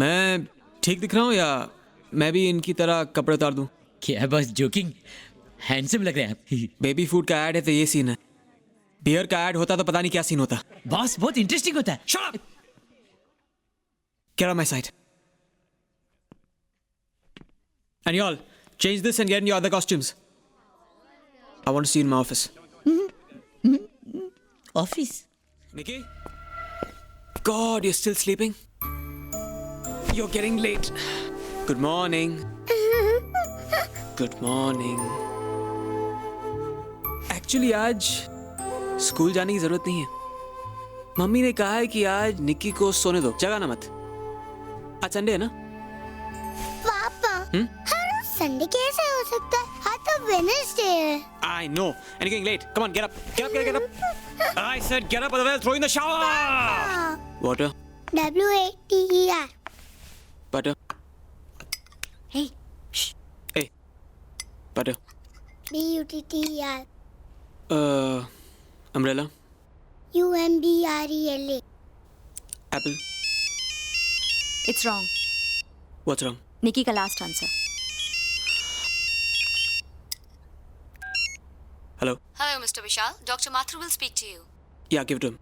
मैं ठीक दिख रहा हूँ या मैं भी इनकी तरह कपड़े उतार दूँ? क्या बस जोकिंग, हैंडसम लग रहे हैं आप। बेबी फूड का ऐड है तो ये सीन है। बियर का ऐड होता तो पता नहीं क्या सीन होता। बॉस बहुत इंटरेस्टिंग होता है। Shut up! Get on my side. And y'all, change this and get in your other costumes. I want to see you in my office. Office? Nikki? God, you're still sleeping? You're getting late. Good morning. Good morning. Actually, आज school जाने की जरूरत नहीं है। Mummy ने कहा है कि आज निक्की को सोने दो, जगाना मत। आज संडे है ना? पापा, हर संडे कैसे हो सकता है? आज तो वेडनेसडे है। I know. And you're getting late. Come on, get up. Get up, get up, get up. I said get up, otherwise I'll throw you in the shower. Water. WATER. Butter. Hey. Hey. Butter. BUTTER. Umbrella. UMBRELA. Apple. It's wrong. What's wrong? Nikki का last answer. Hello. Hello, Mr. Vishal. Dr. Mathur will speak to you. Yeah, give it to him.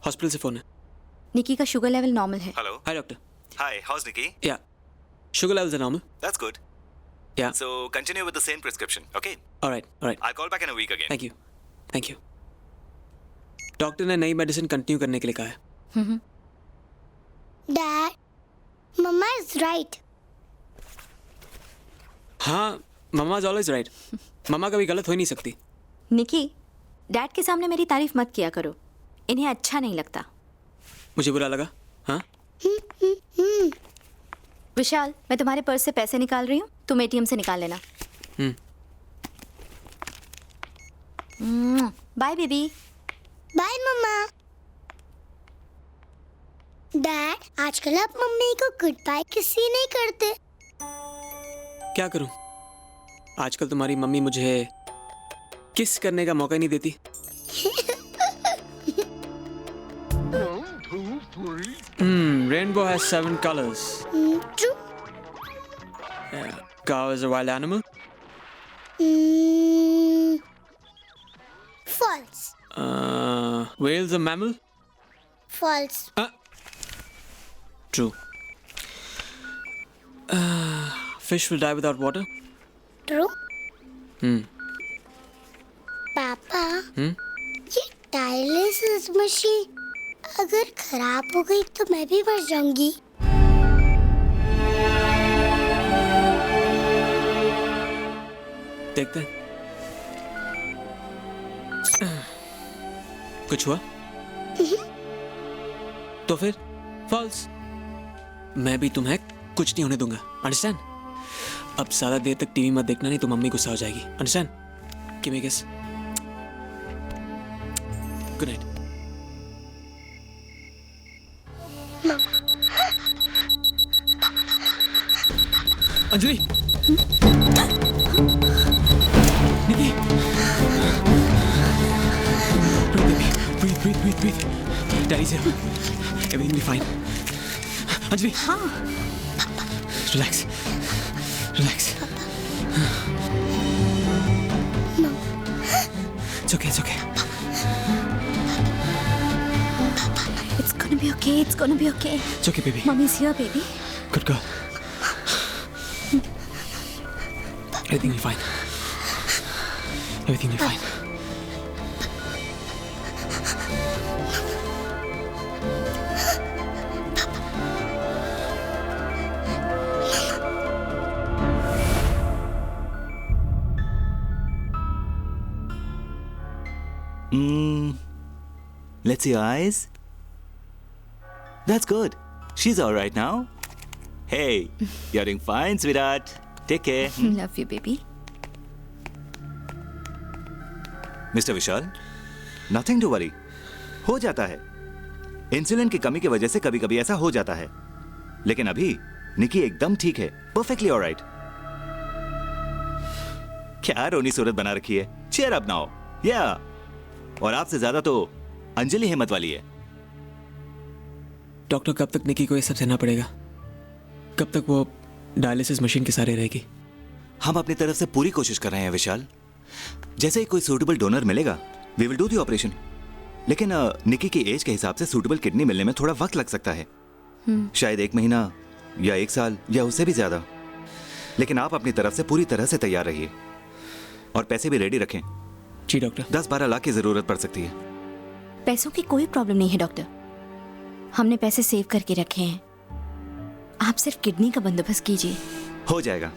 Hospital से phone है. Nikki का sugar level normal है. Hello. Hi, doctor. Hi, how's Nikki? Yeah. Sugar levels are normal. That's good. Yeah. So continue with the same prescription, okay? All right. All right. I'll call back in a week again. Thank you. Thank you. Doctor ने नई medicine continue करने के लिए कहा है. Dad, Mama is right. हाँ, मम्मा is always right. मम्मा कभी गलत हो ही नहीं सकती. निकी, डैड के सामने मेरी तारीफ मत किया करो. इन्हें अच्छा नहीं लगता. मुझे बुरा लगा. हाँ. विशाल, मैं तुम्हारे पर्स से पैसे निकाल रही हूँ. तुम एटीएम से निकाल लेना. Bye baby. Bye mama. Dad, आजकल आप मम्मी को गुड बाय किसी नहीं करते. क्या करूं? आजकल तुम्हारी मम्मी मुझे किस करने का मौका ही नहीं देती. Rainbow has 7 colors. True. Cow is a wild animal. False. Whale's a mammal. False. True. Fish will die without water. True. पापा, ये डायलिसिस मशीन अगर खराब हो गई तो मैं भी मर जाऊंगी. देखते हैं. कुछ हुआ? तो फिर फॉल्स. मैं भी तुम्हें कुछ नहीं होने दूंगा. अंडरस्टैंड? अब ज्यादा देर तक टीवी मत देखना, नहीं तो मम्मी गुस्सा हो जाएगी. Understand? Give me kiss. Good night. Anjali. Nikki. Breathe. Daddy's here. Everything will be fine. Anjali. हाँ. Relax. It's okay. It's gonna be okay. It's okay, baby. Mommy's here, baby. Good girl. Everything will be fine. Let's see your eyes. That's good. She's all right now. Hey, you're doing fine, sweetheart. Take care. Love you, baby. Mr. Vishal, nothing to worry. हो जाता है. Insulin की कमी की वजह से कभी-कभी ऐसा हो जाता है. लेकिन अभी निकी एकदम ठीक है. Perfectly all right. क्या रोनी सूरत बना रखी है. Cheer up now. Yeah. और आपसे ज्यादा तो अंजलि हिम्मत वाली है. डॉक्टर, कब तक निकी को ये सब सहना पड़ेगा? कब तक वो डायलिसिस मशीन के सारे रहेगी? हम अपनी तरफ से पूरी कोशिश कर रहे हैं विशाल। जैसे ही कोई सूटेबल डोनर मिलेगा we will do the operation. लेकिन निकी की एज के हिसाब से सूटेबल किडनी मिलने में थोड़ा वक्त लग सकता है, शायद 1 महीना या 1 साल या उससे भी ज्यादा। लेकिन आप अपनी तरफ से पूरी तरह से तैयार रहिए और पैसे भी रेडी रखें। जी डॉक्टर। 10-12 लाख की जरूरत पड़ सकती है। पैसों की कोई प्रॉब्लम नहीं है डॉक्टर, हमने पैसे सेव करके रखे हैं। आप सिर्फ किडनी का बंदोबस्त कीजिए। हो जाएगा,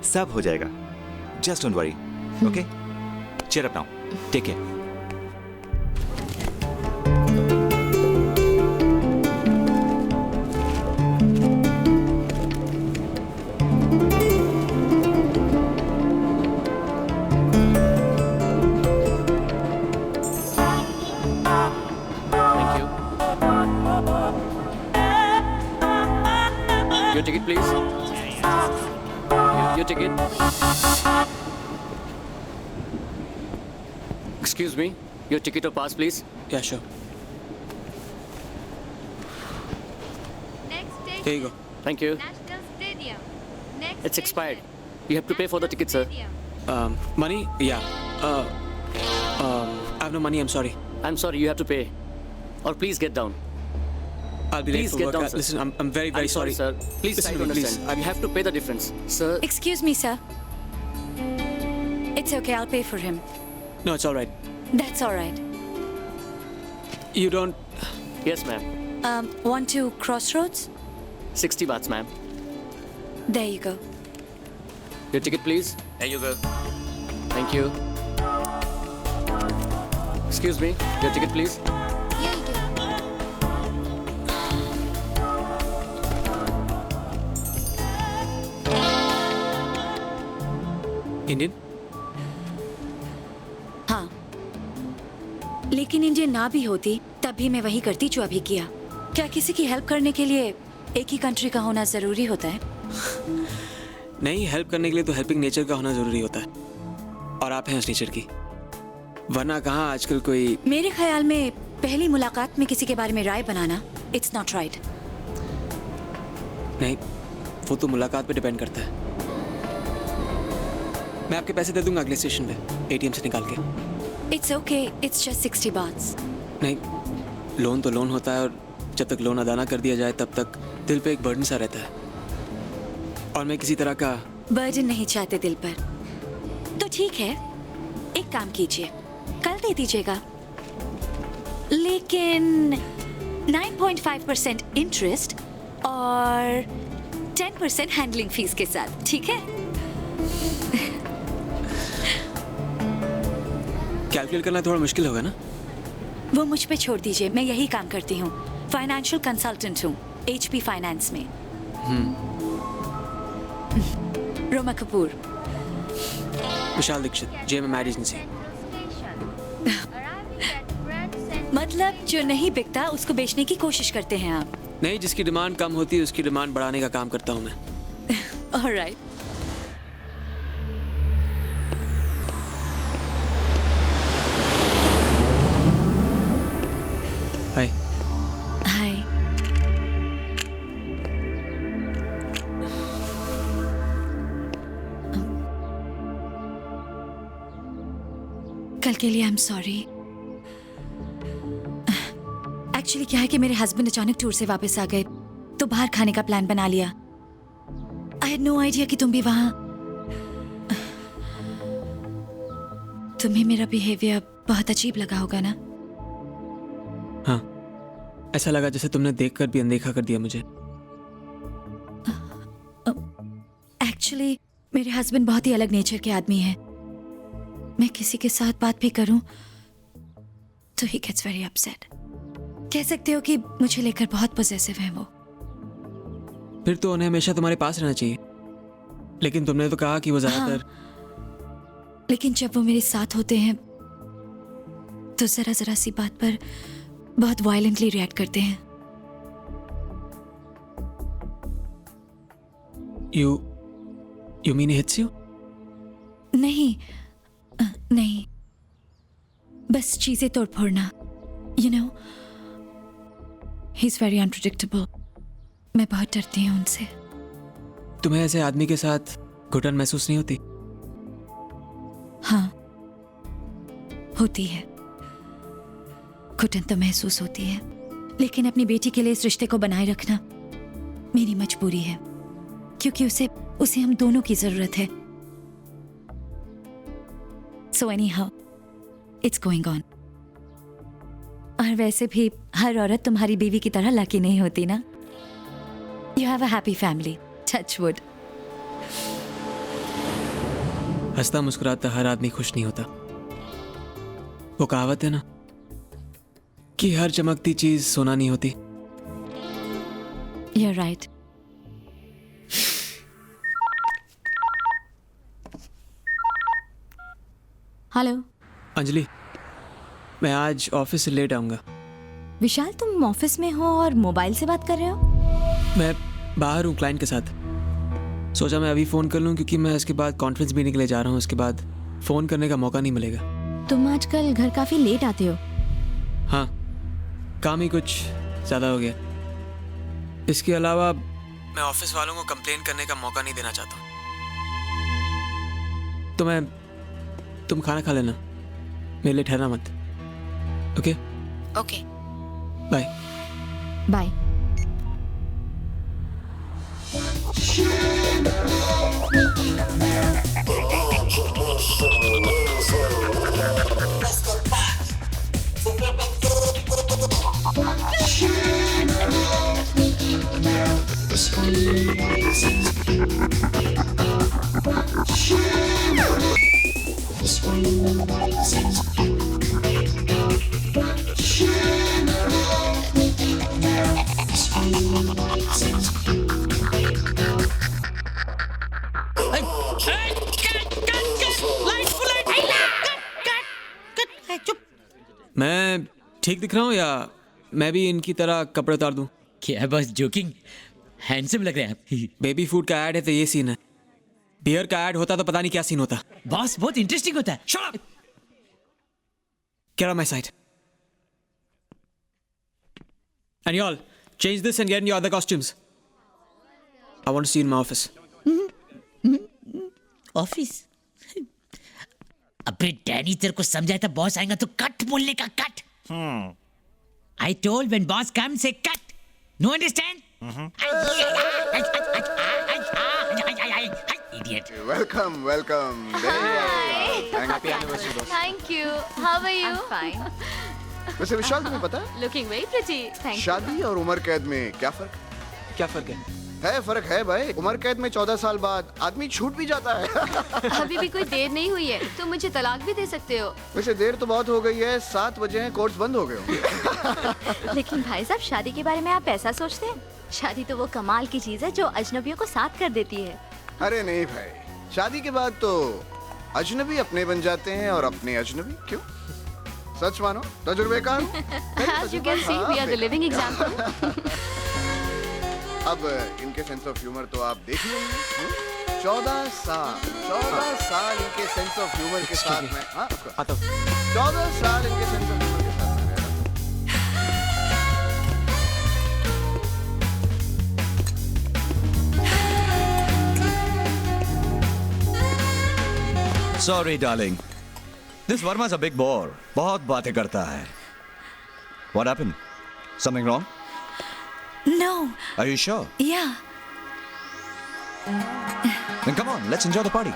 सब हो जाएगा। Just don't worry, okay? Cheer up now, take care. Your ticket, please. Your ticket. Excuse me. Your ticket or pass, please. Yeah, sure. Next station, Here you go. Thank you. National Stadium. Next It's expired. station, You have to pay for the ticket, sir. Stadium. Money? Yeah. I have no money. I'm sorry. I'm sorry, you have to pay. Or please get down. I'll be late Please for get work. down, sir. Listen, I'm very, very I'm sorry. sir. Please Listen try to to me, please. understand. You have to pay the difference, sir. Excuse me, sir. It's okay, I'll pay for him. No, it's all right. That's all right. You don't. Yes, ma'am. Want to Crossroads? 60 bahts, ma'am. There you go. Your ticket, please. There you go. Thank you. Excuse me. Your ticket, please. Here you go. Indian? हाँ, लेकिन Indian ना भी होती तब भी मैं वही करती जो अभी किया। क्या किसी की हेल्प करने के लिए एक ही कंट्री का होना जरूरी होता है? नहीं, हेल्प करने के लिए तो हेल्पिंग नेचर का होना जरूरी होता है, और आप हैं उस नेचर की। वरना कहाँ आजकल कोई। मेरे ख्याल में पहली मुलाकात में किसी के बारे में राय बनाना इट्स नॉट राइट। नहीं, वो तो मुलाकात पे डिपेंड करता है। मैं आपके पैसे दे दूंगा अगले स्टेशन पे एटीएम से निकाल के। It's okay, it's just 60 Whats. नहीं, लोन तो लोन होता है, और जब तक लोन अदा ना कर दिया जाए तब तक दिल पे एक बर्डन सा रहता है, और मैं किसी तरह का बर्डन नहीं चाहते दिल पर। तो ठीक है, एक काम कीजिए, कल दे दीजिएगा, लेकिन 9.5% इंटरेस्ट और 10% हैंडलिंग फीस के साथ, ठीक है? कैलकुलेट करना थोड़ा मुश्किल होगा ना? वो मुझ पे छोड़ दीजिए, मैं यही काम करती हूँ। फाइनेंशियल कंसल्टेंट हूँ HP फाइनेंस में। Roma Kapoor. Vishal Dikshit, JMM ad agency. Central Station. Arriving at Grand Central. मतलब जो नहीं बिकता उसको बेचने की कोशिश करते हैं आप। नहीं, जिसकी डिमांड कम होती है उसकी डिमांड बढ़ाने का काम करता हूँ मैं। ऑलराइट। हाय। हाय। कल के लिए आई एम सॉरी। एक्चुअली क्या है कि मेरे हस्बैंड अचानक टूर से वापस आ गए, तो बाहर खाने का प्लान बना लिया। आई हैड नो आइडिया कि तुम भी वहां। तुम्हें मेरा बिहेवियर बहुत अजीब लगा होगा ना? हाँ, ऐसा लगा जैसे तुमने देखकर भी अनदेखा कर दिया मुझे। एक्चुअली मेरे हस्बैंड बहुत ही अलग नेचर के आदमी हैं। मैं किसी के साथ बात भी करूं तो ही गेट्स वेरी अपसेट। कह सकते हो कि मुझे लेकर बहुत पॉसेसिव हैं वो। फिर तो उन्हें हमेशा तुम्हारे पास रहना चाहिए, लेकिन तुमने तो कहा कि वो ज्यादातर। लेकिन जब वो मेरे साथ होते हैं तो जरा जरा सी बात पर बहुत वायलेंटली रिएक्ट करते हैं। You mean he hits you? नहीं, नहीं, बस चीजें तोड़ फोड़ना। You know, he is very unpredictable. मैं बहुत डरती हूँ उनसे। तुम्हें ऐसे आदमी के साथ घुटन महसूस नहीं होती? हाँ, होती है। घुटन तो महसूस होती है, लेकिन अपनी बेटी के लिए इस रिश्ते को बनाए रखना मेरी मजबूरी है, क्योंकि उसे हम दोनों की जरूरत है। सो एनीहाउ, इट्स गोइंग ऑन। और वैसे भी हर औरत तुम्हारी बीवी की तरह लकी नहीं होती ना। You have a happy family, touch wood. हंसता मुस्कुराता हर आदमी खुश नहीं होता। वो कहावत है ना कि हर चमकती चीज सोना नहीं होती। You're right. हेलो अंजलि, मैं आज ऑफिस से लेट आऊंगा। विशाल, तुम ऑफिस में हो और मोबाइल से बात कर रहे हो? मैं बाहर हूँ क्लाइंट के साथ। सोचा मैं अभी फ़ोन कर लूँ क्योंकि मैं इसके बाद कॉन्फ्रेंस मीटिंग के लिए जा रहा हूँ। उसके बाद फ़ोन करने का मौका नहीं मिलेगा। तुम आजकल घर काफी लेट आते हो। हाँ, काम ही कुछ ज़्यादा हो गया। इसके अलावा मैं ऑफिस वालों को कंप्लेन करने का मौका नहीं देना चाहता हूँ। तुम खाना खा लेना, मेरे लिए ठहरना मत। ओके? Okay, bye. बाय। मैं ठीक दिख रहा हूँ या मैं भी इनकी तरह कपड़े उतार दूँ? क्या बस जोकिंग, हैंडसम लग रहे हैं आप। बेबी फूड का ऐड है तो ये सीन है। बियर का ऐड होता तो पता नहीं क्या सीन होता। बॉस बहुत इंटरेस्टिंग होता है। Shut up! Get on my side. And y'all, change this and get in your other costumes. I want to see you in my office. Office? अबे डैनी, तेरे को समझाया था बॉस आएगा तो कट बोलने का, cut. I told when boss come say cut. No understand? Idiot. Welcome. Happy anniversary, boss. Thank you. How are you? I'm fine. वैसे विशाल, तुम्हें पता है Looking very pretty. Thank you. शादी और उम्र कैद में क्या फर्क क्या फर्क है? फर्क है भाई। उम्र कैद में 14 साल बाद आदमी छूट भी जाता है। अभी भी कोई देर नहीं हुई है, तुम मुझे तलाक भी दे सकते हो। वैसे देर तो बहुत हो गई है, 7 बजे हैं, कोर्ट्स बंद हो गए होंगे। लेकिन भाई साहब, शादी के बारे में आप ऐसा सोचते हैं? शादी तो वो कमाल की चीज है जो अजनबियों को साथ कर देती है। अरे नहीं भाई, शादी के बाद तो अजनबी अपने बन जाते हैं और अपने अजनबी क्यों? सच मानो, तजुर्बेकार हूं। As you can see, we are the living example. अब इनके सेंस ऑफ ह्यूमर तो आप देख ही होंगे। 14 साल इनके सेंस ऑफ ह्यूमर के साथ में। हाँ, आता हूँ। 14 साल इनके सेंस ऑफ ह्यूमर के साथ में रहा। Sorry darling, this Verma's a big bore. बहुत बातें करता है। What happened? Something wrong? No. Are you sure? Yeah. Then come on, let's enjoy the party.